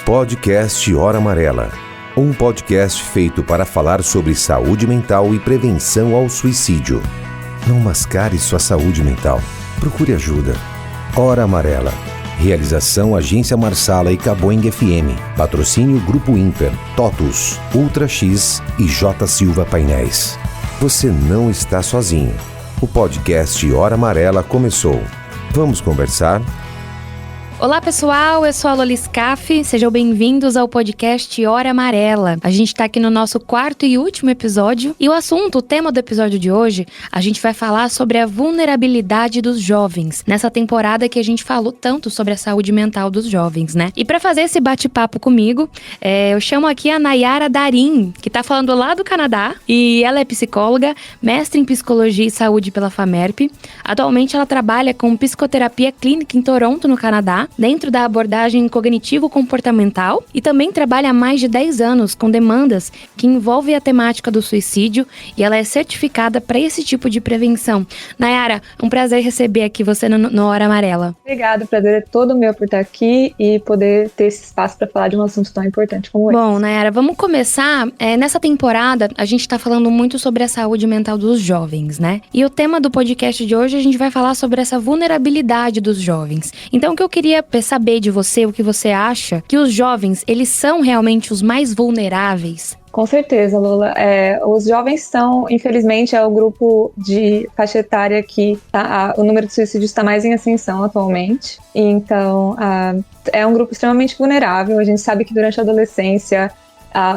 Podcast Hora Amarela, um podcast feito para falar sobre saúde mental e prevenção ao suicídio. Não mascare sua saúde mental. Procure ajuda. Hora Amarela. Realização Agência Marsala e Caboing FM. Patrocínio Grupo Imper, TOTUS, Ultra X e J Silva Painéis. Você não está sozinho. O podcast Hora Amarela começou. Vamos conversar? Olá pessoal, eu sou a Loli Scaff, sejam bem-vindos ao podcast Hora Amarela. A gente tá aqui no nosso quarto e último episódio e o tema do episódio de hoje, a gente vai falar sobre a vulnerabilidade dos jovens, nessa temporada que a gente falou tanto sobre a saúde mental dos jovens, né? E pra fazer esse bate-papo comigo, eu chamo aqui a Nayara Darim, que tá falando lá do Canadá, e ela é psicóloga, mestre em Psicologia e Saúde pela FAMERP. Atualmente ela trabalha com psicoterapia clínica em Toronto, no Canadá, dentro da abordagem cognitivo-comportamental, e também trabalha há mais de 10 anos com demandas que envolvem a temática do suicídio, e ela é certificada para esse tipo de prevenção. Nayara, um prazer receber aqui você no Hora Amarela. Obrigada, o prazer é todo meu por estar aqui e poder ter esse espaço para falar de um assunto tão importante como esse. Bom, Nayara, vamos começar. Nessa temporada, a gente está falando muito sobre a saúde mental dos jovens, né? E o tema do podcast de hoje, a gente vai falar sobre essa vulnerabilidade dos jovens. Então, o que eu queria saber de você, o que você acha, que os jovens, eles são realmente os mais vulneráveis? Com certeza, Lola. Os jovens são, infelizmente, é o grupo de faixa etária que o número de suicídios está mais em ascensão atualmente. Então, é um grupo extremamente vulnerável. A gente sabe que durante a adolescência,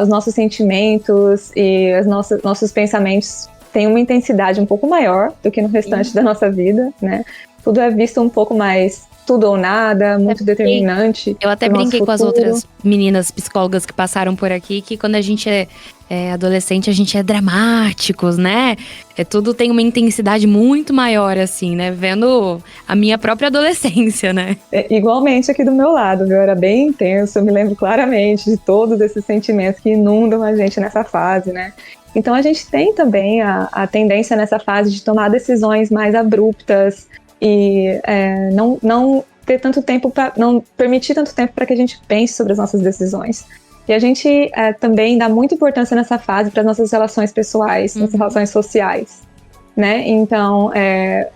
os nossos sentimentos e os nossos pensamentos têm uma intensidade um pouco maior do que no restante da nossa vida, né? Tudo é visto um pouco mais tudo ou nada, muito determinante. Eu até brinquei com as outras meninas psicólogas que passaram por aqui, que quando a gente é adolescente, a gente é dramáticos, né? Tudo tem uma intensidade muito maior, assim, né? Vendo a minha própria adolescência, né? Igualmente aqui do meu lado, viu? Era bem intenso, eu me lembro claramente de todos esses sentimentos que inundam a gente nessa fase, né? Então a gente tem também a tendência nessa fase de tomar decisões mais abruptas, e não ter tanto tempo não permitir tanto tempo para que a gente pense sobre as nossas decisões. E a gente também dá muita importância nessa fase para as nossas relações pessoais, nossas relações sociais, né? Então,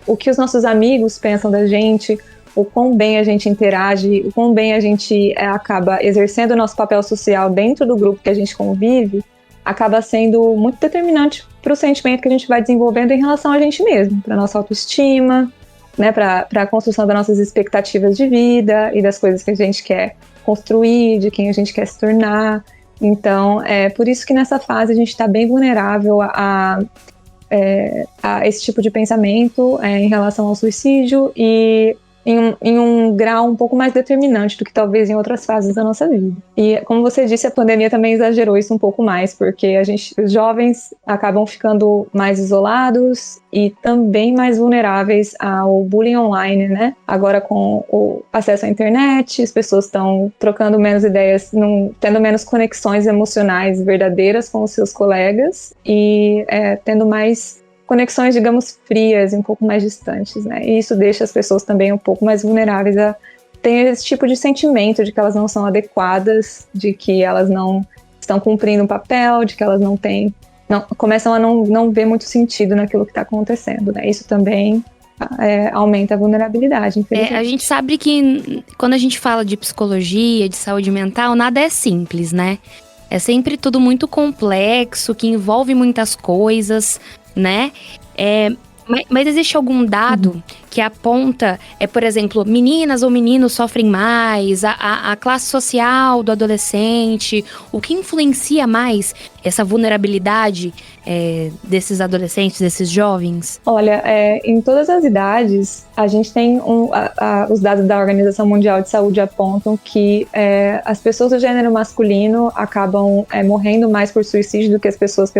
o que os nossos amigos pensam da gente, o quão bem a gente interage, o quão bem a gente acaba exercendo o nosso papel social dentro do grupo que a gente convive, acaba sendo muito determinante para o sentimento que a gente vai desenvolvendo em relação a gente mesmo, para a nossa autoestima, né, para a construção das nossas expectativas de vida e das coisas que a gente quer construir, de quem a gente quer se tornar. Então, é por isso que nessa fase a gente está bem vulnerável a esse tipo de pensamento em relação ao suicídio e em um grau um pouco mais determinante do que talvez em outras fases da nossa vida. E, como você disse, a pandemia também exagerou isso um pouco mais, porque os jovens acabam ficando mais isolados e também mais vulneráveis ao bullying online, né? Agora, com o acesso à internet, as pessoas estão trocando menos ideias, tendo menos conexões emocionais verdadeiras com os seus colegas e tendo mais conexões, digamos, frias e um pouco mais distantes, né? E isso deixa as pessoas também um pouco mais vulneráveis a ter esse tipo de sentimento de que elas não são adequadas, de que elas não estão cumprindo um papel, de que elas começam a não ver muito sentido naquilo que está acontecendo, né? Isso também aumenta a vulnerabilidade, infelizmente. A gente sabe que quando a gente fala de psicologia, de saúde mental, nada é simples, né? É sempre tudo muito complexo, que envolve muitas coisas, né? Mas existe algum dado que aponta, por exemplo, meninas ou meninos sofrem mais, a classe social do adolescente, o que influencia mais essa vulnerabilidade desses adolescentes, desses jovens? Olha, em todas as idades, a gente tem os dados da Organização Mundial de Saúde apontam que as pessoas do gênero masculino acabam morrendo mais por suicídio do que as pessoas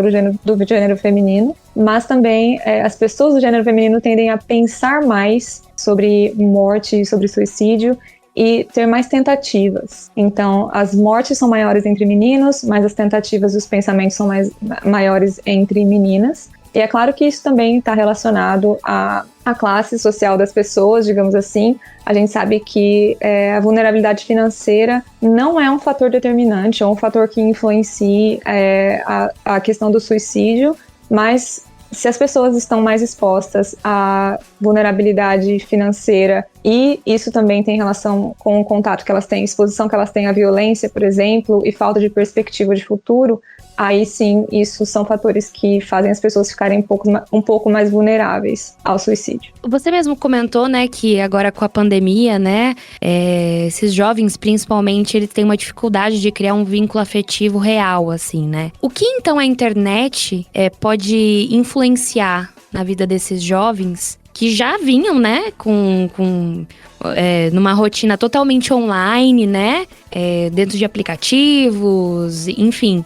do gênero feminino, mas também as pessoas do gênero feminino tendem a pensar mais sobre morte e sobre suicídio e ter mais tentativas. Então, as mortes são maiores entre meninos, mas as tentativas e os pensamentos são maiores entre meninas. E é claro que isso também está relacionado à classe social das pessoas, digamos assim. A gente sabe que a vulnerabilidade financeira não é um fator determinante, ou um fator que influencie a questão do suicídio, mas se as pessoas estão mais expostas à vulnerabilidade financeira, e isso também tem relação com o contato que elas têm, exposição que elas têm à violência, por exemplo, e falta de perspectiva de futuro, aí sim, isso são fatores que fazem as pessoas ficarem um pouco mais vulneráveis ao suicídio. Você mesmo comentou, né, que agora com a pandemia, né, esses jovens, principalmente, eles têm uma dificuldade de criar um vínculo afetivo real, assim, né? O que, então, a internet pode influenciar na vida desses jovens que já vinham, né, numa rotina totalmente online, né, dentro de aplicativos, enfim.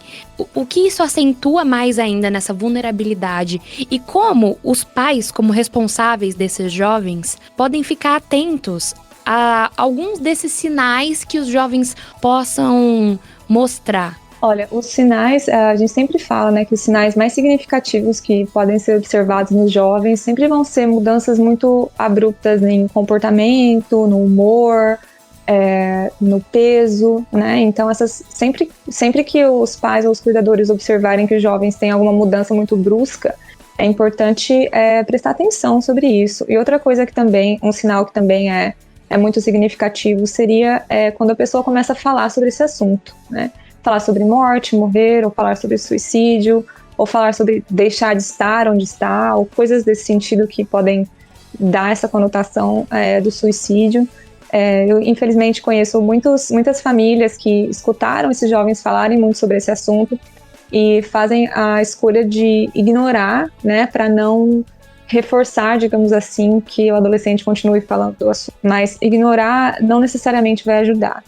O que isso acentua mais ainda nessa vulnerabilidade? E como os pais, como responsáveis desses jovens, podem ficar atentos a alguns desses sinais que os jovens possam mostrar? Olha, os sinais, a gente sempre fala, né, que os sinais mais significativos que podem ser observados nos jovens sempre vão ser mudanças muito abruptas em comportamento, no humor, no peso, né? Então, sempre que os pais ou os cuidadores observarem que os jovens têm alguma mudança muito brusca, é importante prestar atenção sobre isso. E outra coisa que também, um sinal que também é muito significativo, seria quando a pessoa começa a falar sobre esse assunto, né? Falar sobre morte, morrer, ou falar sobre suicídio, ou falar sobre deixar de estar onde está, ou coisas desse sentido que podem dar essa conotação do suicídio. Eu, infelizmente, conheço muitas famílias que escutaram esses jovens falarem muito sobre esse assunto e fazem a escolha de ignorar, né, para não reforçar, digamos assim, que o adolescente continue falando do assunto. Mas ignorar não necessariamente vai ajudar.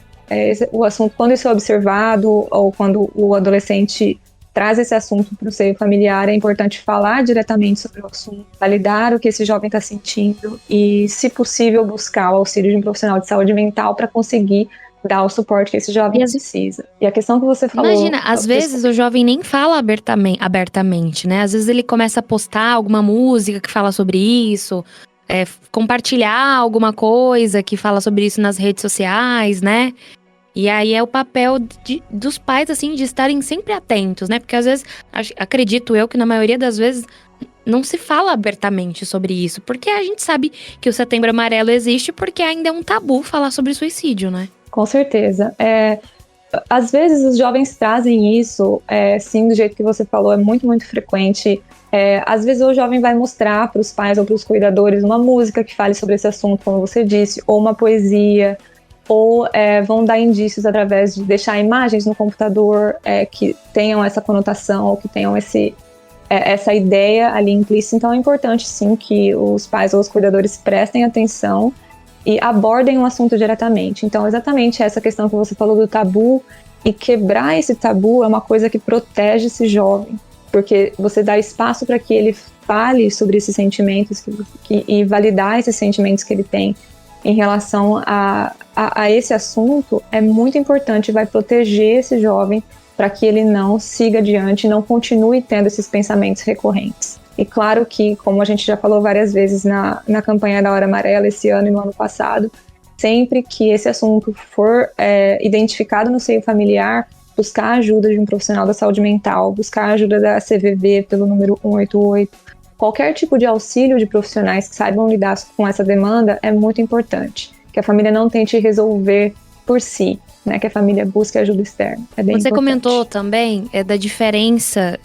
O assunto, quando isso é observado, ou quando o adolescente traz esse assunto para o seio familiar, é importante falar diretamente sobre o assunto, validar o que esse jovem está sentindo e, se possível, buscar o auxílio de um profissional de saúde mental para conseguir dar o suporte que esse jovem precisa. E a questão que você falou... Imagina, às vezes o jovem nem fala abertamente, né? Às vezes ele começa a postar alguma música que fala sobre isso, compartilhar alguma coisa que fala sobre isso nas redes sociais, né? E aí é o papel dos pais, assim, de estarem sempre atentos, né? Porque às vezes, acredito eu que na maioria das vezes não se fala abertamente sobre isso. Porque a gente sabe que o Setembro Amarelo existe porque ainda é um tabu falar sobre suicídio, né? Com certeza. Às vezes os jovens trazem isso, sim, do jeito que você falou, é muito, muito frequente. Às vezes o jovem vai mostrar para os pais ou para os cuidadores uma música que fale sobre esse assunto, como você disse, ou uma poesia, ou vão dar indícios através de deixar imagens no computador que tenham essa conotação, ou que tenham essa ideia ali implícita. Então é importante, sim, que os pais ou os cuidadores prestem atenção e abordem o assunto diretamente. Então, exatamente essa questão que você falou do tabu, e quebrar esse tabu é uma coisa que protege esse jovem, porque você dá espaço para que ele fale sobre esses sentimentos e validar esses sentimentos que ele tem em relação a esse assunto é muito importante, vai proteger esse jovem para que ele não siga adiante e não continue tendo esses pensamentos recorrentes. E claro que, como a gente já falou várias vezes na campanha da Hora Amarela esse ano e no ano passado, sempre que esse assunto for identificado no seio familiar, buscar a ajuda de um profissional da saúde mental, buscar a ajuda da CVV pelo número 188, qualquer tipo de auxílio de profissionais que saibam lidar com essa demanda é muito importante. Que a família não tente resolver por si, né? Que a família busque ajuda externa. É bem Você importante. Comentou também da diferença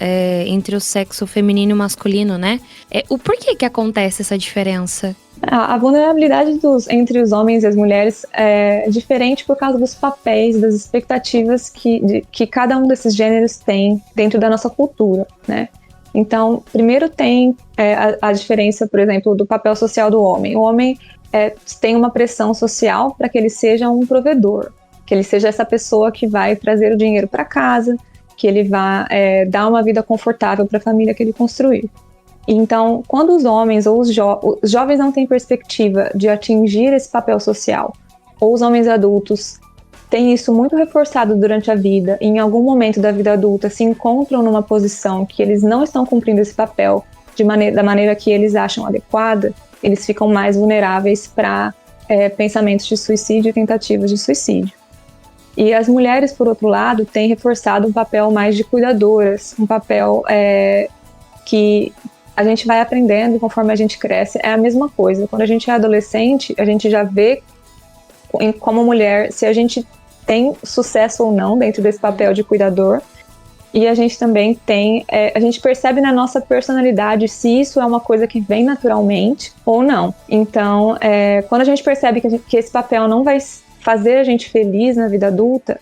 entre o sexo feminino e o masculino, né? O porquê que acontece essa diferença? A vulnerabilidade entre os homens e as mulheres é diferente por causa dos papéis, das expectativas que cada um desses gêneros tem dentro da nossa cultura, né? Então, primeiro tem a diferença, por exemplo, do papel social do homem. O homem tem uma pressão social para que ele seja um provedor, que ele seja essa pessoa que vai trazer o dinheiro para casa, que ele vá dar uma vida confortável para a família que ele construiu. Então, quando os homens ou os jovens não têm perspectiva de atingir esse papel social, ou os homens adultos têm isso muito reforçado durante a vida, e em algum momento da vida adulta se encontram numa posição que eles não estão cumprindo esse papel, da maneira que eles acham adequada, eles ficam mais vulneráveis para pensamentos de suicídio e tentativas de suicídio. E as mulheres, por outro lado, têm reforçado um papel mais de cuidadoras, um papel que a gente vai aprendendo conforme a gente cresce. É a mesma coisa. Quando a gente é adolescente, a gente já vê como mulher se a gente tem sucesso ou não dentro desse papel de cuidador. E a gente também tem, a gente percebe na nossa personalidade se isso é uma coisa que vem naturalmente ou não. Então, quando a gente percebe que esse papel não vai fazer a gente feliz na vida adulta,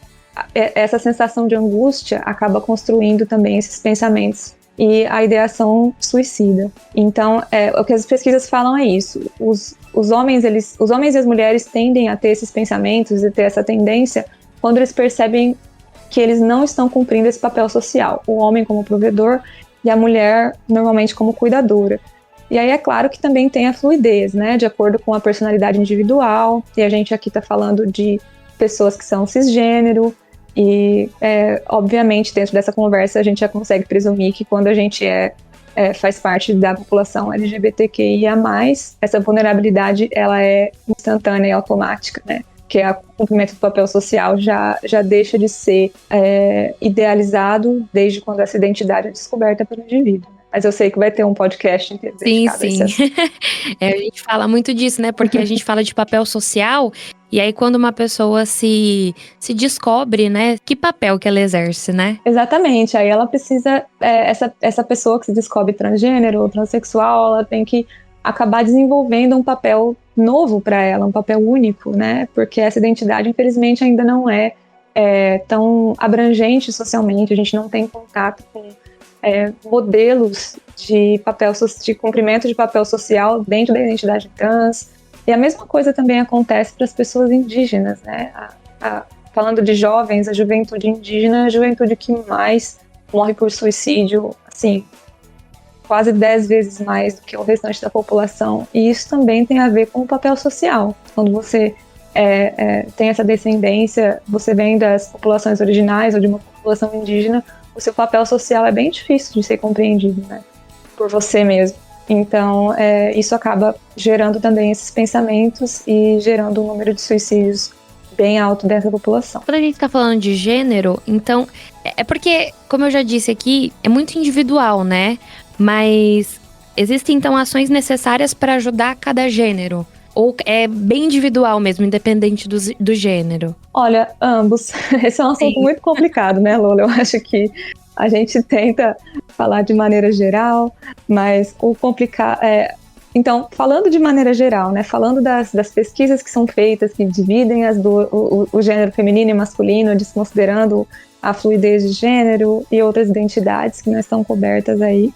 essa sensação de angústia acaba construindo também esses pensamentos e a ideação suicida. Então, o que as pesquisas falam é isso. Os homens e as mulheres tendem a ter esses pensamentos e ter essa tendência quando eles percebem que eles não estão cumprindo esse papel social. O homem como provedor e a mulher normalmente como cuidadora. E aí é claro que também tem a fluidez, né? De acordo com a personalidade individual. E a gente aqui está falando de pessoas que são cisgênero. E, obviamente, dentro dessa conversa, a gente já consegue presumir que quando a gente faz parte da população LGBTQIA+, essa vulnerabilidade ela é instantânea e automática, né? Que o cumprimento do papel social já deixa de ser idealizado desde quando essa identidade é descoberta pelo indivíduo. Mas eu sei que vai ter um podcast inteiro dedicado a isso. Sim. A gente fala muito disso, né? Porque a gente fala de papel social, e aí quando uma pessoa se descobre, né? Que papel que ela exerce, né? Exatamente. Aí ela precisa, essa pessoa que se descobre transgênero ou transexual, ela tem que acabar desenvolvendo um papel novo para ela, um papel único, né? Porque essa identidade, infelizmente, ainda não é tão abrangente socialmente, a gente não tem contato com modelos de cumprimento de papel social dentro da identidade trans. E a mesma coisa também acontece para as pessoas indígenas, né? Falando de jovens, a juventude indígena é a juventude que mais morre por suicídio, assim, quase 10 vezes mais do que o restante da população. E isso também tem a ver com o papel social. Quando você tem essa descendência, você vem das populações originais ou de uma população indígena, o seu papel social é bem difícil de ser compreendido, né, por você mesmo. Então, isso acaba gerando também esses pensamentos e gerando um número de suicídios bem alto dessa população. Quando a gente tá falando de gênero, então, porque, como eu já disse aqui, é muito individual, né? Mas existem, então, ações necessárias para ajudar cada gênero? Ou é bem individual mesmo, independente do gênero? Olha, ambos. Esse é um assunto muito complicado, né, Lola? Eu acho que a gente tenta falar de maneira geral, mas o complicado... Então, falando de maneira geral, né, falando das pesquisas que são feitas, que dividem o gênero feminino e masculino, desconsiderando a fluidez de gênero e outras identidades que não estão cobertas aí.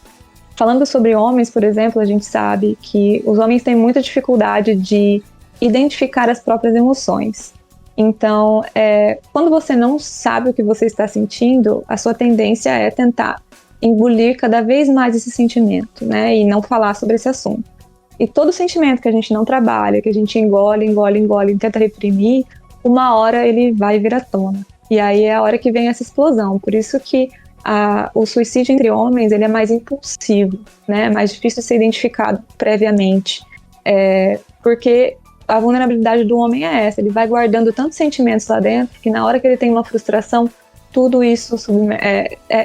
Falando sobre homens, por exemplo, a gente sabe que os homens têm muita dificuldade de identificar as próprias emoções. Então, quando você não sabe o que você está sentindo, a sua tendência é tentar engolir cada vez mais esse sentimento, né? E não falar sobre esse assunto. E todo sentimento que a gente não trabalha, que a gente engole e tenta reprimir, uma hora ele vai vir à tona. E aí é a hora que vem essa explosão. Por isso que o suicídio entre homens ele é mais impulsivo, né? É mais difícil de ser identificado previamente. Porque a vulnerabilidade do homem é essa. Ele vai guardando tantos sentimentos lá dentro que na hora que ele tem uma frustração, tudo isso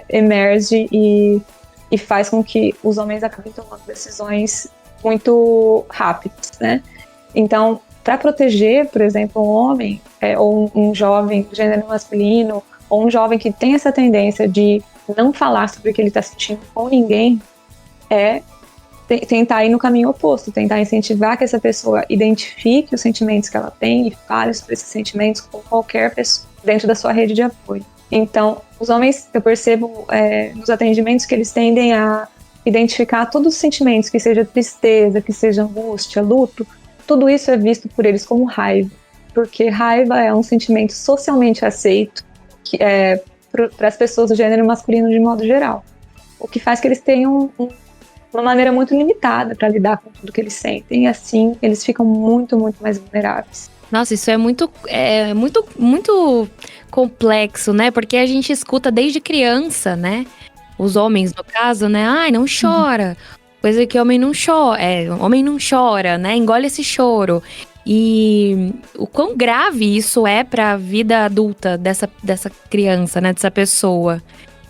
emerge e faz com que os homens acabem tomando decisões muito rápidas, né? Então, para proteger, por exemplo, um homem ou um jovem do gênero masculino ou um jovem que tem essa tendência de não falar sobre o que ele está sentindo com ninguém, tentar ir no caminho oposto, tentar incentivar que essa pessoa identifique os sentimentos que ela tem e fale sobre esses sentimentos com qualquer pessoa dentro da sua rede de apoio. Então, os homens, eu percebo nos atendimentos que eles tendem a identificar todos os sentimentos, que seja tristeza, que seja angústia, luto, tudo isso é visto por eles como raiva, porque raiva é um sentimento socialmente aceito para as pessoas do gênero masculino de modo geral, o que faz que eles tenham uma maneira muito limitada para lidar com tudo que eles sentem, e assim eles ficam muito, muito mais vulneráveis. Nossa, isso é muito complexo, né? Porque a gente escuta desde criança, né? Os homens, no caso, né? Ai, não chora. coisa que homem não chora, né? Engole esse choro. E o quão grave isso é pra vida adulta dessa criança, né? Dessa pessoa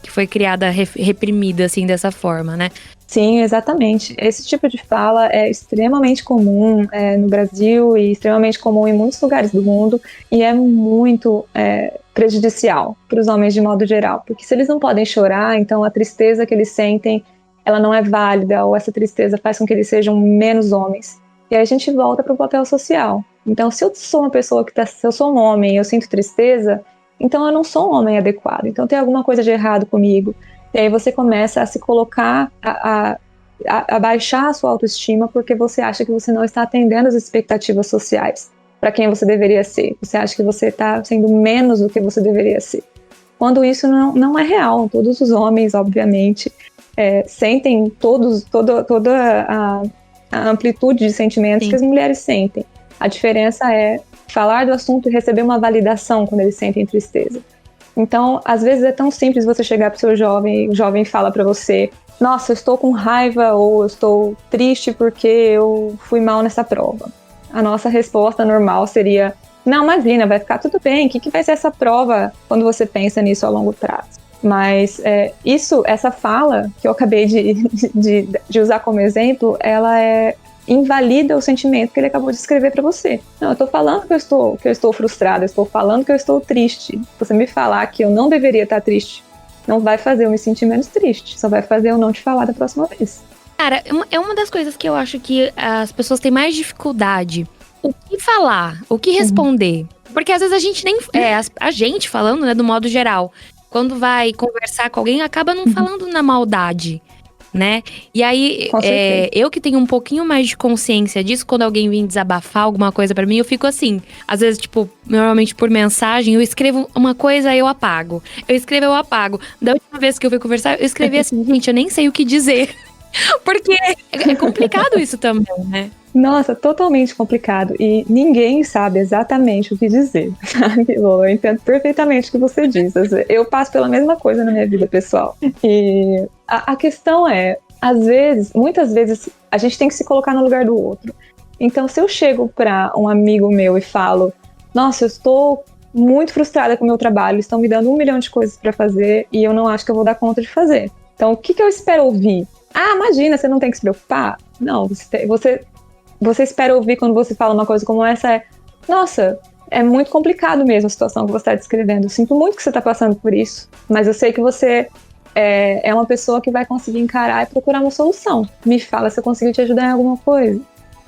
que foi criada reprimida, assim, dessa forma, né? Sim, exatamente. Esse tipo de fala é extremamente comum no Brasil e extremamente comum em muitos lugares do mundo e é muito prejudicial para os homens de modo geral, porque se eles não podem chorar, então a tristeza que eles sentem, ela não é válida, ou essa tristeza faz com que eles sejam menos homens. E aí a gente volta para o papel social. Então, se eu sou uma pessoa se eu sou um homem e eu sinto tristeza, então eu não sou um homem adequado, então tem alguma coisa de errado comigo. E aí você começa a se colocar, a baixar a sua autoestima porque você acha que você não está atendendo às expectativas sociais para quem você deveria ser. Você acha que você está sendo menos do que você deveria ser. Quando isso não é real. Todos os homens, obviamente, sentem toda a amplitude de sentimentos que as mulheres sentem. A diferença é falar do assunto e receber uma validação quando eles sentem tristeza. Então, às vezes é tão simples você chegar para o seu jovem, o jovem fala para você: nossa, eu estou com raiva ou eu estou triste porque eu fui mal nessa prova. A nossa resposta normal seria: não, imagina, vai ficar tudo bem, o que vai ser essa prova quando você pensa nisso a longo prazo? Mas essa fala que eu acabei de usar como exemplo, ela invalida o sentimento que ele acabou de escrever para você. Não, eu estou falando que eu estou frustrada, eu estou falando que eu estou triste. Você me falar que eu não deveria estar triste não vai fazer eu me sentir menos triste, só vai fazer eu não te falar da próxima vez. Cara, é uma das coisas que eu acho que as pessoas têm mais dificuldade. O que falar? O que responder? Porque às vezes a gente nem... a gente falando, né, do modo geral, quando vai conversar com alguém, acaba não falando na maldade, né? E aí, eu que tenho um pouquinho mais de consciência disso, quando alguém vem desabafar alguma coisa pra mim, eu fico assim, às vezes, tipo, normalmente por mensagem, eu escrevo uma coisa, eu apago. Eu escrevo, eu apago. Da última vez que eu fui conversar, eu escrevi assim, gente, eu nem sei o que dizer. Porque é complicado isso também, né? Nossa, totalmente complicado. E ninguém sabe exatamente o que dizer, sabe, Lô? Eu entendo perfeitamente o que você diz. Eu passo pela mesma coisa na minha vida pessoal. E a questão muitas vezes, a gente tem que se colocar no lugar do outro. Então, se eu chego para um amigo meu e falo: nossa, eu estou muito frustrada com o meu trabalho, estão me dando 1 milhão de coisas para fazer e eu não acho que eu vou dar conta de fazer. Então, o que eu espero ouvir? Ah, imagina, você não tem que se preocupar? Não, você espera ouvir quando você fala uma coisa como essa nossa, é muito complicado mesmo a situação que você está descrevendo. Eu sinto muito que você está passando por isso, mas eu sei que você é uma pessoa que vai conseguir encarar e procurar uma solução. Me fala se eu conseguir te ajudar em alguma coisa.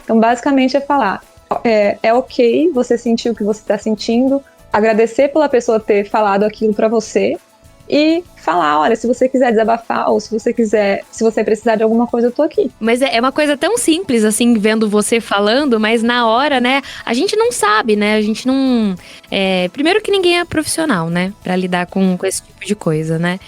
Então, basicamente, é falar: é ok você sentir o que você está sentindo, agradecer pela pessoa ter falado aquilo para você e falar: olha, se você quiser desabafar ou se você precisar de alguma coisa, eu tô aqui. Mas é uma coisa tão simples, assim, vendo você falando, mas na hora, né, a gente não sabe, né, a gente não... primeiro que ninguém é profissional, né, pra lidar com esse tipo de coisa, né,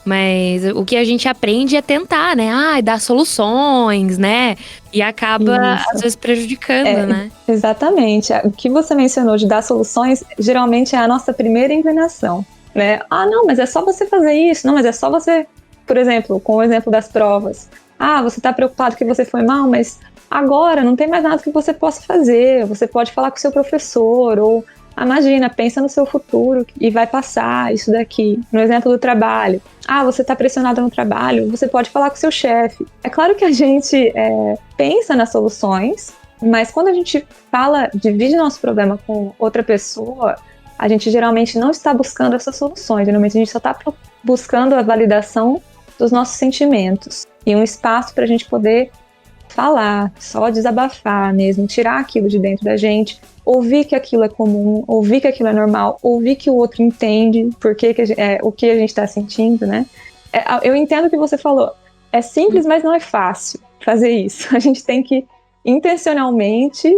mas o que a gente aprende é tentar, né, dar soluções, né, e acaba, às vezes, prejudicando, né. Exatamente, o que você mencionou de dar soluções, geralmente é a nossa primeira inclinação. Né? Ah, não, mas é só você fazer isso. Não, mas é só você, por exemplo, com o exemplo das provas. Ah, você está preocupado que você foi mal, mas agora não tem mais nada que você possa fazer. Você pode falar com o seu professor, ou imagina, pensa no seu futuro e vai passar isso daqui. No exemplo do trabalho. Ah, você está pressionado no trabalho, você pode falar com o seu chefe. É claro que a gente pensa nas soluções, mas quando a gente divide nosso problema com outra pessoa, a gente geralmente não está buscando essas soluções, geralmente a gente só está buscando a validação dos nossos sentimentos e um espaço para a gente poder falar, só desabafar mesmo, tirar aquilo de dentro da gente, ouvir que aquilo é comum, ouvir que aquilo é normal, ouvir que o outro entende o que a gente está sentindo, né? Eu entendo o que você falou, é simples, mas não é fácil fazer isso, a gente tem que intencionalmente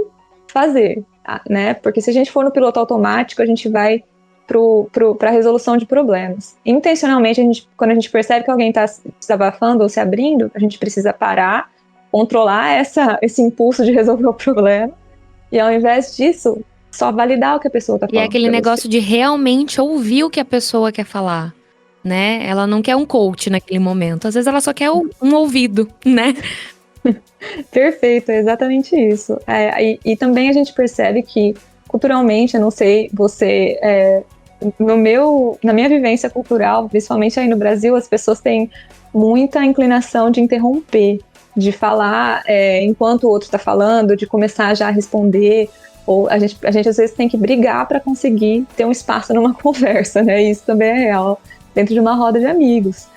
fazer, né? Porque se a gente for no piloto automático, a gente vai para a resolução de problemas. Intencionalmente, quando a gente percebe que alguém está desabafando ou se abrindo, a gente precisa parar, controlar esse impulso de resolver o problema, e ao invés disso, só validar o que a pessoa está falando. E é aquele negócio de realmente ouvir o que a pessoa quer falar, né? Ela não quer um coach naquele momento, às vezes ela só quer um ouvido, né? Perfeito, é exatamente isso. E também a gente percebe que, culturalmente, eu não sei, na minha vivência cultural, principalmente aí no Brasil, as pessoas têm muita inclinação de interromper, de falar enquanto o outro está falando, de começar já a responder, ou a gente às vezes tem que brigar para conseguir ter um espaço numa conversa, né? Isso também é real, dentro de uma roda de amigos.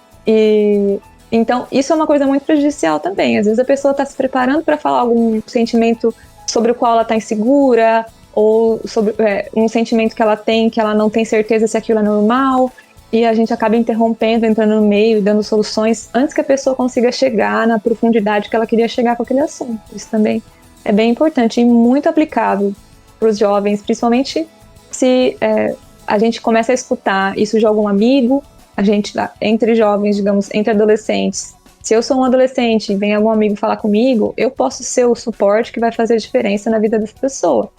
Então, isso é uma coisa muito prejudicial também. Às vezes a pessoa está se preparando para falar algum sentimento sobre o qual ela está insegura, ou sobre um sentimento que ela tem, que ela não tem certeza se aquilo é normal, e a gente acaba interrompendo, entrando no meio, dando soluções antes que a pessoa consiga chegar na profundidade que ela queria chegar com aquele assunto. Isso também é bem importante e muito aplicável para os jovens, principalmente se a gente começa a escutar isso de algum amigo, a gente, entre jovens, digamos, entre adolescentes. Se eu sou um adolescente e vem algum amigo falar comigo, eu posso ser o suporte que vai fazer a diferença na vida dessa pessoa.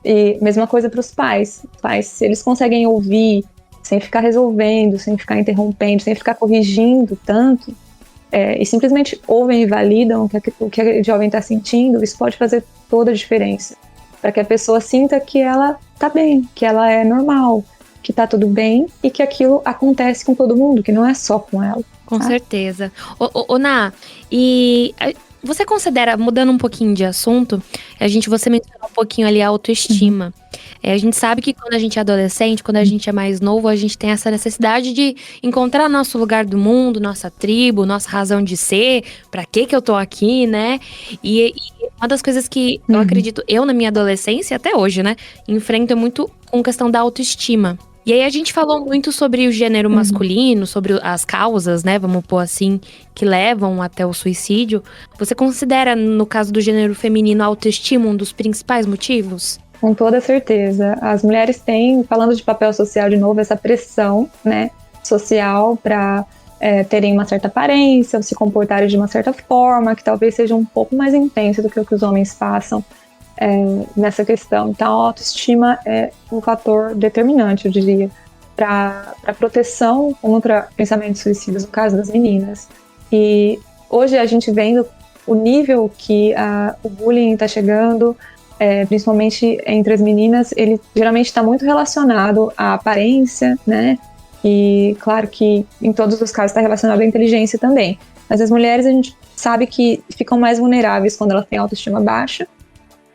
E mesma coisa para os pais. Se eles conseguem ouvir, sem ficar resolvendo, sem ficar interrompendo, sem ficar corrigindo tanto, e simplesmente ouvem e validam o que a jovem está sentindo, isso pode fazer toda a diferença. Para que a pessoa sinta que ela está bem, que ela é normal, que tá tudo bem e que aquilo acontece com todo mundo, que não é só com ela. Com certeza. Ô, Ná, e você considera, mudando um pouquinho de assunto, você mencionou um pouquinho ali a autoestima. A gente sabe que quando a gente é adolescente, quando a gente é mais novo, a gente tem essa necessidade de encontrar nosso lugar do mundo, nossa tribo, nossa razão de ser, pra que eu tô aqui, né? E uma das coisas que eu acredito, eu na minha adolescência, até hoje, né, enfrento muito com questão da autoestima. E aí a gente falou muito sobre o gênero masculino, sobre as causas, né, vamos pôr assim, que levam até o suicídio. Você considera, no caso do gênero feminino, a autoestima um dos principais motivos? Com toda certeza. As mulheres têm, falando de papel social de novo, essa pressão, né, social para terem uma certa aparência, ou se comportarem de uma certa forma, que talvez seja um pouco mais intensa do que o que os homens passam. Nessa questão. Então, a autoestima é um fator determinante, eu diria, para a proteção contra pensamentos suicidas, no caso das meninas. E hoje a gente vendo o nível que o bullying está chegando, principalmente entre as meninas, ele geralmente está muito relacionado à aparência, né? E claro que em todos os casos está relacionado à inteligência também. Mas as mulheres, a gente sabe que ficam mais vulneráveis quando elas têm autoestima baixa.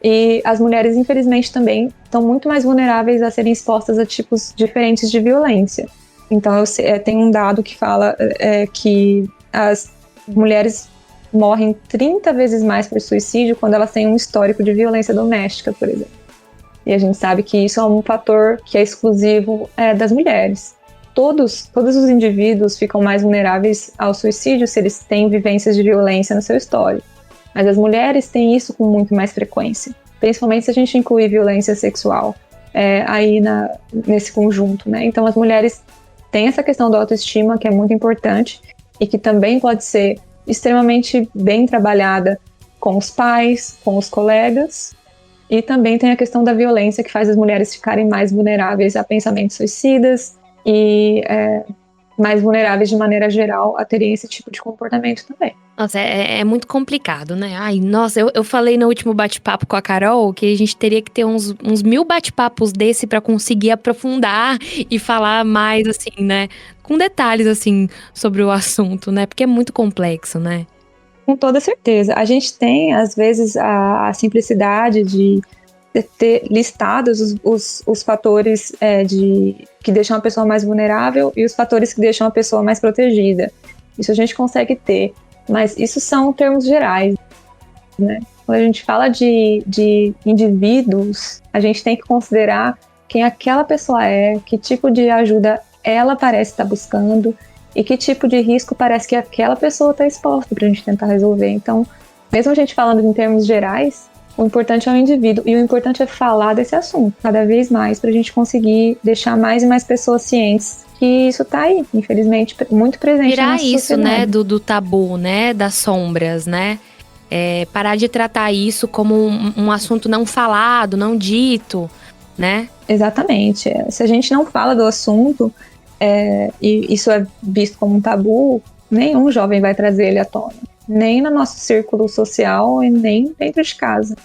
E as mulheres, infelizmente, também estão muito mais vulneráveis a serem expostas a tipos diferentes de violência. Então, tem um dado que fala que as mulheres morrem 30 vezes mais por suicídio quando elas têm um histórico de violência doméstica, por exemplo. E a gente sabe que isso é um fator que é exclusivo das mulheres. Todos os indivíduos ficam mais vulneráveis ao suicídio se eles têm vivências de violência no seu histórico. Mas as mulheres têm isso com muito mais frequência, principalmente se a gente incluir violência sexual aí nesse conjunto, né? Então as mulheres têm essa questão da autoestima que é muito importante e que também pode ser extremamente bem trabalhada com os pais, com os colegas, e também tem a questão da violência que faz as mulheres ficarem mais vulneráveis a pensamentos suicidas e mais vulneráveis de maneira geral a terem esse tipo de comportamento também. Nossa, é muito complicado, né? Ai, nossa, eu falei no último bate-papo com a Carol que a gente teria que ter uns 1000 bate-papos desse pra conseguir aprofundar e falar mais, assim, né? Com detalhes, assim, sobre o assunto, né? Porque é muito complexo, né? Com toda certeza. A gente tem, às vezes, a simplicidade de ter listados os fatores que deixam a pessoa mais vulnerável e os fatores que deixam a pessoa mais protegida. Isso a gente consegue ter, mas isso são termos gerais, né? Quando a gente fala de indivíduos, a gente tem que considerar quem aquela pessoa é, que tipo de ajuda ela parece estar buscando e que tipo de risco parece que aquela pessoa está exposta para a gente tentar resolver. Então, mesmo a gente falando em termos gerais, o importante é o indivíduo e o importante é falar desse assunto cada vez mais para a gente conseguir deixar mais e mais pessoas cientes que isso tá aí, infelizmente, muito presente na nossa sociedade. Tirar isso, né, do tabu, né, das sombras, né? Parar de tratar isso como um assunto não falado, não dito, né? Exatamente. Se a gente não fala do assunto e isso é visto como um tabu, nenhum jovem vai trazer ele à tona. nem no nosso círculo social e nem dentro de casa,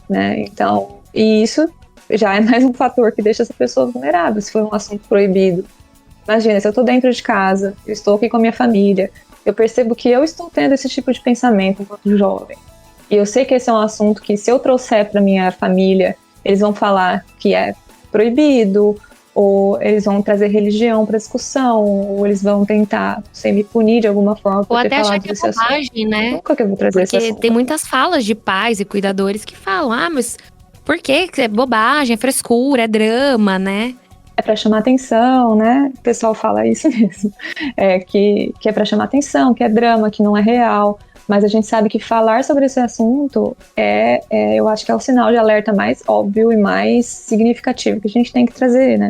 né? Então, e isso já é mais um fator que deixa essa pessoa vulnerável, se for um assunto proibido. Imagina, se eu estou dentro de casa, eu estou aqui com a minha família, eu percebo que eu estou tendo esse tipo de pensamento enquanto jovem. E eu sei que esse é um assunto que, se eu trouxer para minha família, eles vão falar que é proibido, ou eles vão trazer religião para discussão, ou eles vão tentar, me punir de alguma forma por ou ter até achar falado que é desse assunto. bobagem, né? Nunca que eu vou trazer esse Porque assunto. tem muitas falas de pais e cuidadores que falam, mas por que é bobagem, é frescura, é drama, né? É para chamar atenção, né? O pessoal fala isso mesmo. Que é para chamar atenção, que é drama, que não é real. Mas a gente sabe que falar sobre esse assunto eu acho que é o sinal de alerta mais óbvio e mais significativo que a gente tem que trazer, né?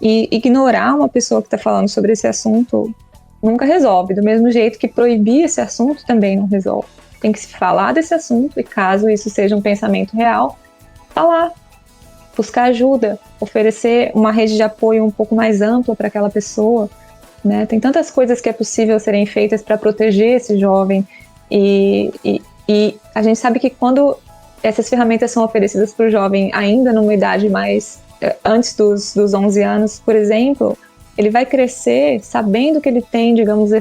E ignorar uma pessoa que está falando sobre esse assunto nunca resolve. Do mesmo jeito que proibir esse assunto também não resolve. Tem que se falar desse assunto e, caso isso seja um pensamento real, falar. Buscar ajuda, oferecer uma rede de apoio um pouco mais ampla para aquela pessoa, né? Tem tantas coisas que é possível serem feitas para proteger esse jovem e a gente sabe que quando essas ferramentas são oferecidas para o jovem ainda numa idade mais antes dos 11 anos, por exemplo, ele vai crescer sabendo que ele tem, digamos,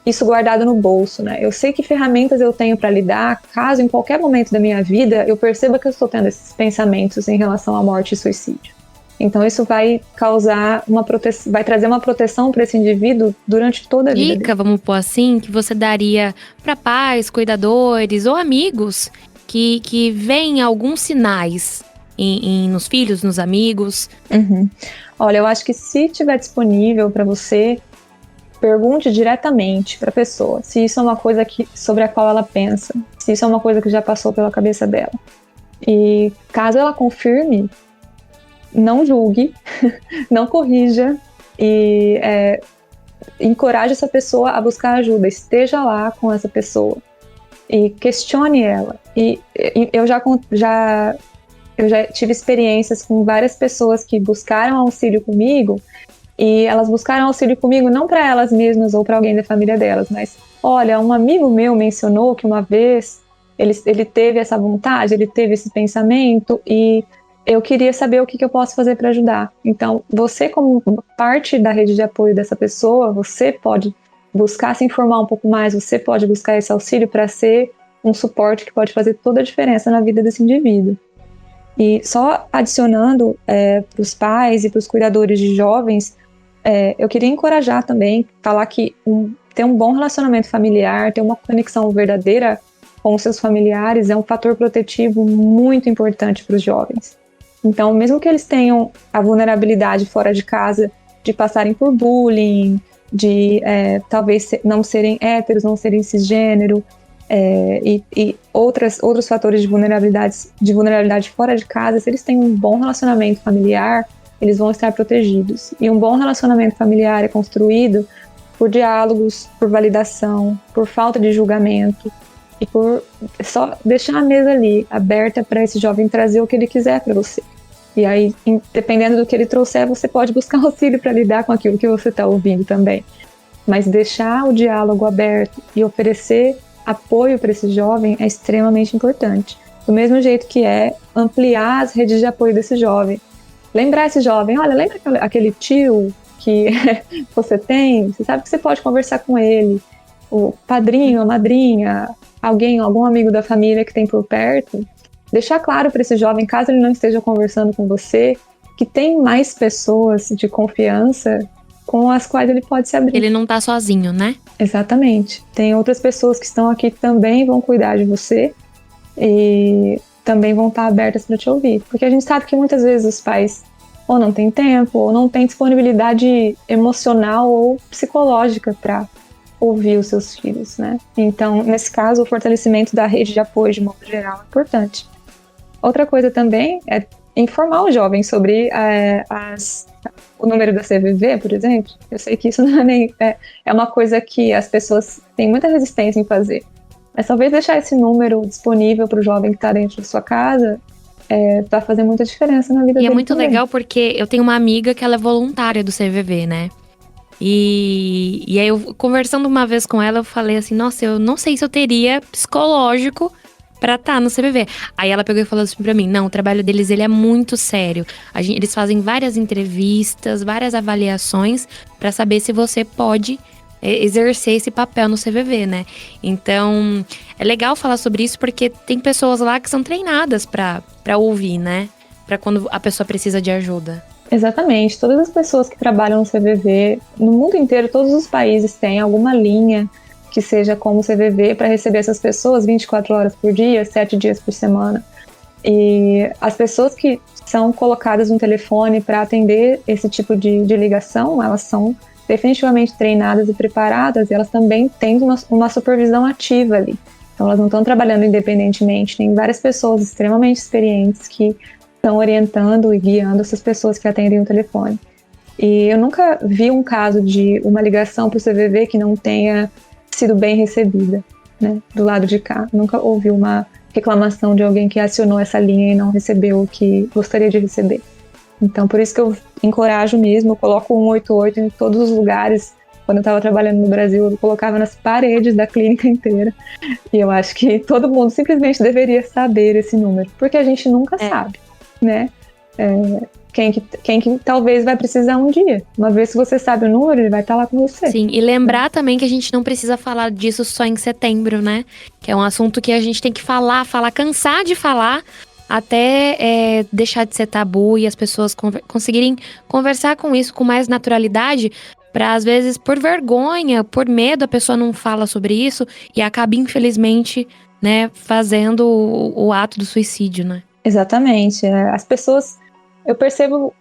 isso guardado no bolso, né? Eu sei que ferramentas eu tenho para lidar, caso em qualquer momento da minha vida eu perceba que eu estou tendo esses pensamentos em relação à morte e suicídio. Então isso vai causar vai trazer uma proteção para esse indivíduo durante toda a vida Dica, dele. vamos pôr assim, que você daria para pais, cuidadores ou amigos que veem alguns sinais nos filhos, nos amigos. Uhum. Olha, eu acho que se estiver disponível para você, pergunte diretamente para a pessoa se isso é uma coisa sobre a qual ela pensa, se isso é uma coisa que já passou pela cabeça dela. E caso ela confirme, não julgue, não corrija e encoraje essa pessoa a buscar ajuda. Esteja lá com essa pessoa e questione ela. E eu já tive experiências com várias pessoas que buscaram auxílio comigo. E elas buscaram auxílio comigo não para elas mesmas ou para alguém da família delas, mas, olha, um amigo meu mencionou que uma vez ele teve essa vontade, ele teve esse pensamento e eu queria saber o que eu posso fazer para ajudar. Então, você, como parte da rede de apoio dessa pessoa, você pode buscar se informar um pouco mais, você pode buscar esse auxílio para ser um suporte que pode fazer toda a diferença na vida desse indivíduo. E só adicionando para os pais e para os cuidadores de jovens, eu queria encorajar também, falar que ter um bom relacionamento familiar, ter uma conexão verdadeira com os seus familiares é um fator protetivo muito importante para os jovens. Então, mesmo que eles tenham a vulnerabilidade fora de casa de passarem por bullying, de talvez não serem héteros, não serem cisgênero, e outros fatores de vulnerabilidade fora de casa, se eles têm um bom relacionamento familiar, eles vão estar protegidos. E um bom relacionamento familiar é construído por diálogos, por validação, por falta de julgamento e por só deixar a mesa ali aberta para esse jovem trazer o que ele quiser para você. E aí, dependendo do que ele trouxer, você pode buscar auxílio para lidar com aquilo que você está ouvindo também. Mas deixar o diálogo aberto e oferecer apoio para esse jovem é extremamente importante. Do mesmo jeito que ampliar as redes de apoio desse jovem. Lembrar esse jovem, olha, lembra aquele tio que você tem? Você sabe que você pode conversar com ele. O padrinho, a madrinha, algum amigo da família que tem por perto. Deixar claro para esse jovem, caso ele não esteja conversando com você, que tem mais pessoas de confiança com as quais ele pode se abrir. Ele não tá sozinho, né? Exatamente. Tem outras pessoas que estão aqui que também vão cuidar de você e também vão estar abertas para te ouvir. Porque a gente sabe que muitas vezes os pais ou não têm tempo, ou não têm disponibilidade emocional ou psicológica para ouvir os seus filhos, né? Então, nesse caso, o fortalecimento da rede de apoio de modo geral é importante. Outra coisa também é informar o jovem sobre o número da CVV, por exemplo. Eu sei que isso não é uma coisa que as pessoas têm muita resistência em fazer. Mas talvez deixar esse número disponível para o jovem que está dentro da sua casa vai fazer muita diferença na vida dele. E é muito também. legal porque eu tenho uma amiga que ela é voluntária do CVV, né? E aí, eu conversando uma vez com ela, eu falei assim, nossa, eu não sei se eu teria psicológico pra estar no CVV. Aí ela pegou e falou assim pra mim, não, o trabalho deles, ele é muito sério. Eles fazem várias entrevistas, várias avaliações pra saber se você pode exercer esse papel no CVV, né? Então, é legal falar sobre isso porque tem pessoas lá que são treinadas pra ouvir, né? Pra quando a pessoa precisa de ajuda. Exatamente. Todas as pessoas que trabalham no CVV, no mundo inteiro, todos os países têm alguma linha que seja como CVV para receber essas pessoas 24 horas por dia, 7 dias por semana. E as pessoas que são colocadas no telefone para atender esse tipo de ligação, elas são definitivamente treinadas e preparadas, e elas também têm uma supervisão ativa ali. Então elas não estão trabalhando independentemente, tem várias pessoas extremamente experientes que estão orientando e guiando essas pessoas que atendem o telefone. E eu nunca vi um caso de uma ligação para o CVV que não tenha sido bem recebida, né, do lado de cá. Nunca ouvi uma reclamação de alguém que acionou essa linha e não recebeu o que gostaria de receber. Então, por isso que eu encorajo mesmo, eu coloco o 188 em todos os lugares. Quando eu estava trabalhando no Brasil, eu colocava nas paredes da clínica inteira. E eu acho que todo mundo simplesmente deveria saber esse número, porque a gente nunca sabe, né? Quem que talvez vai precisar um dia. Uma vez que você sabe o número, ele vai estar lá com você. Sim, e lembrar também que a gente não precisa falar disso só em setembro, né? Que é um assunto que a gente tem que falar, cansar de falar, até deixar de ser tabu e as pessoas conseguirem conversar com isso com mais naturalidade, para às vezes, por vergonha, por medo, a pessoa não fala sobre isso e acaba, infelizmente, né, fazendo o ato do suicídio, né? Exatamente. As pessoas... Eu percebo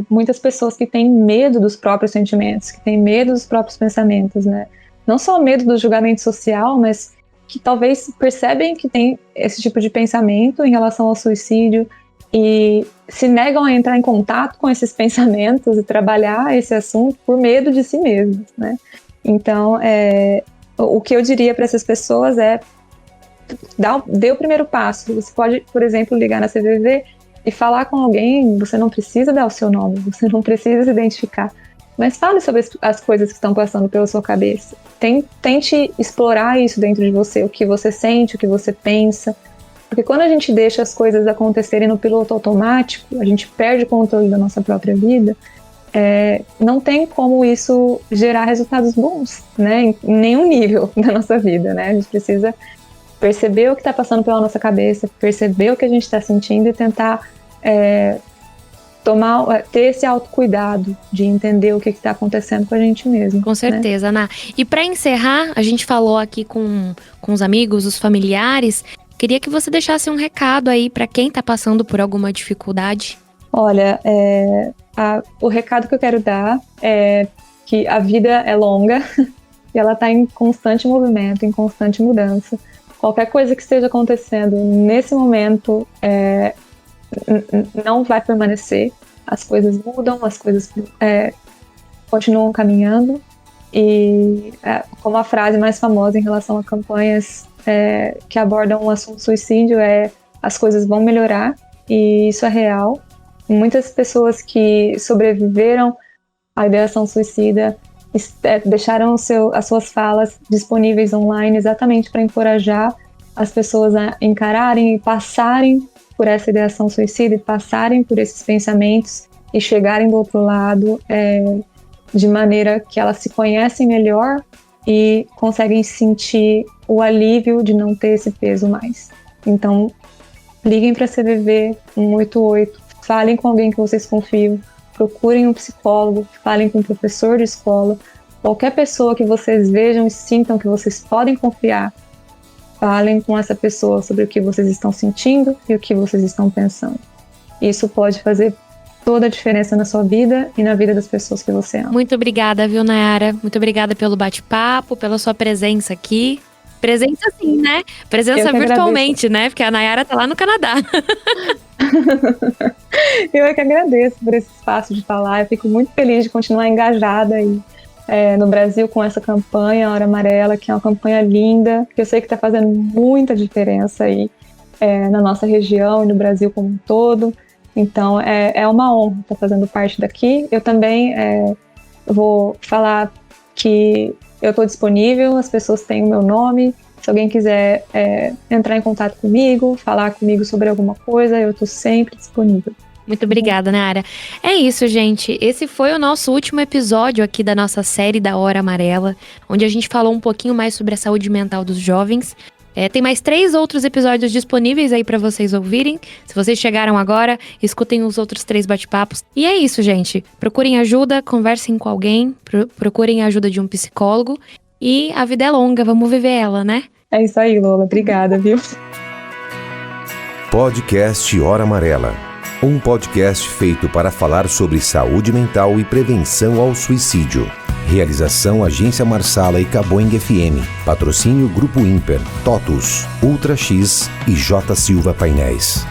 muitas pessoas que têm medo dos próprios sentimentos, que têm medo dos próprios pensamentos, né? Não só medo do julgamento social, mas que talvez percebem que tem esse tipo de pensamento em relação ao suicídio e se negam a entrar em contato com esses pensamentos e trabalhar esse assunto por medo de si mesmos, né? Então, o que eu diria para essas pessoas é dê o primeiro passo. Você pode, por exemplo, ligar na CVV e falar com alguém. Você não precisa dar o seu nome, você não precisa se identificar, mas fale sobre as coisas que estão passando pela sua cabeça. Tente explorar isso dentro de você, o que você sente, o que você pensa, porque quando a gente deixa as coisas acontecerem no piloto automático, a gente perde o controle da nossa própria vida. Não tem como isso gerar resultados bons, né, em nenhum nível da nossa vida, né? A gente precisa perceber o que está passando pela nossa cabeça, perceber o que a gente está sentindo e tentar ter esse autocuidado de entender o que está acontecendo com a gente mesmo. Com certeza, né? Ana. E para encerrar, a gente falou aqui com os amigos, os familiares. Queria que você deixasse um recado aí para quem está passando por alguma dificuldade. Olha, o recado que eu quero dar é que a vida é longa e ela está em constante movimento, em constante mudança. Qualquer coisa que esteja acontecendo nesse momento não vai permanecer. As coisas mudam, as coisas continuam caminhando. E como a frase mais famosa em relação a campanhas que abordam o assunto suicídio as coisas vão melhorar, e isso é real. Muitas pessoas que sobreviveram à ideação suicida deixaram as suas falas disponíveis online exatamente para encorajar as pessoas a encararem e passarem por essa ideação suicida e passarem por esses pensamentos e chegarem do outro lado de maneira que elas se conhecem melhor e conseguem sentir o alívio de não ter esse peso mais. Então, liguem para a CVV 188, falem com alguém que vocês confiam, procurem um psicólogo, falem com um professor de escola, qualquer pessoa que vocês vejam e sintam que vocês podem confiar, falem com essa pessoa sobre o que vocês estão sentindo e o que vocês estão pensando. Isso pode fazer toda a diferença na sua vida e na vida das pessoas que você ama. Muito obrigada, viu, Nayara? Muito obrigada pelo bate-papo, pela sua presença aqui. Presença sim, né? Presença virtualmente, né? Porque a Nayara tá lá no Canadá. Eu é que agradeço por esse espaço de falar. Eu fico muito feliz de continuar engajada aí no Brasil com essa campanha Hora Amarela, que é uma campanha linda, que eu sei que está fazendo muita diferença aí na nossa região e no Brasil como um todo. Então é uma honra estar fazendo parte daqui. Eu também Eu vou falar que eu estou disponível, as pessoas têm o meu nome. Se alguém quiser entrar em contato comigo, falar comigo sobre alguma coisa, eu estou sempre disponível. Muito obrigada, Nara. É isso, gente. Esse foi o nosso último episódio aqui da nossa série da Hora Amarela, onde a gente falou um pouquinho mais sobre a saúde mental dos jovens. Tem mais 3 outros episódios disponíveis aí pra vocês ouvirem. Se vocês chegaram agora, escutem os outros 3 bate-papos. E é isso, gente. Procurem ajuda, conversem com alguém, procurem a ajuda de um psicólogo. E a vida é longa, vamos viver ela, né? É isso aí, Lola. Obrigada, viu? Podcast Hora Amarela. Um podcast feito para falar sobre saúde mental e prevenção ao suicídio. Realização Agência Marsala e Caboing FM. Patrocínio Grupo Imper, TOTUS, Ultra X e J Silva Painéis.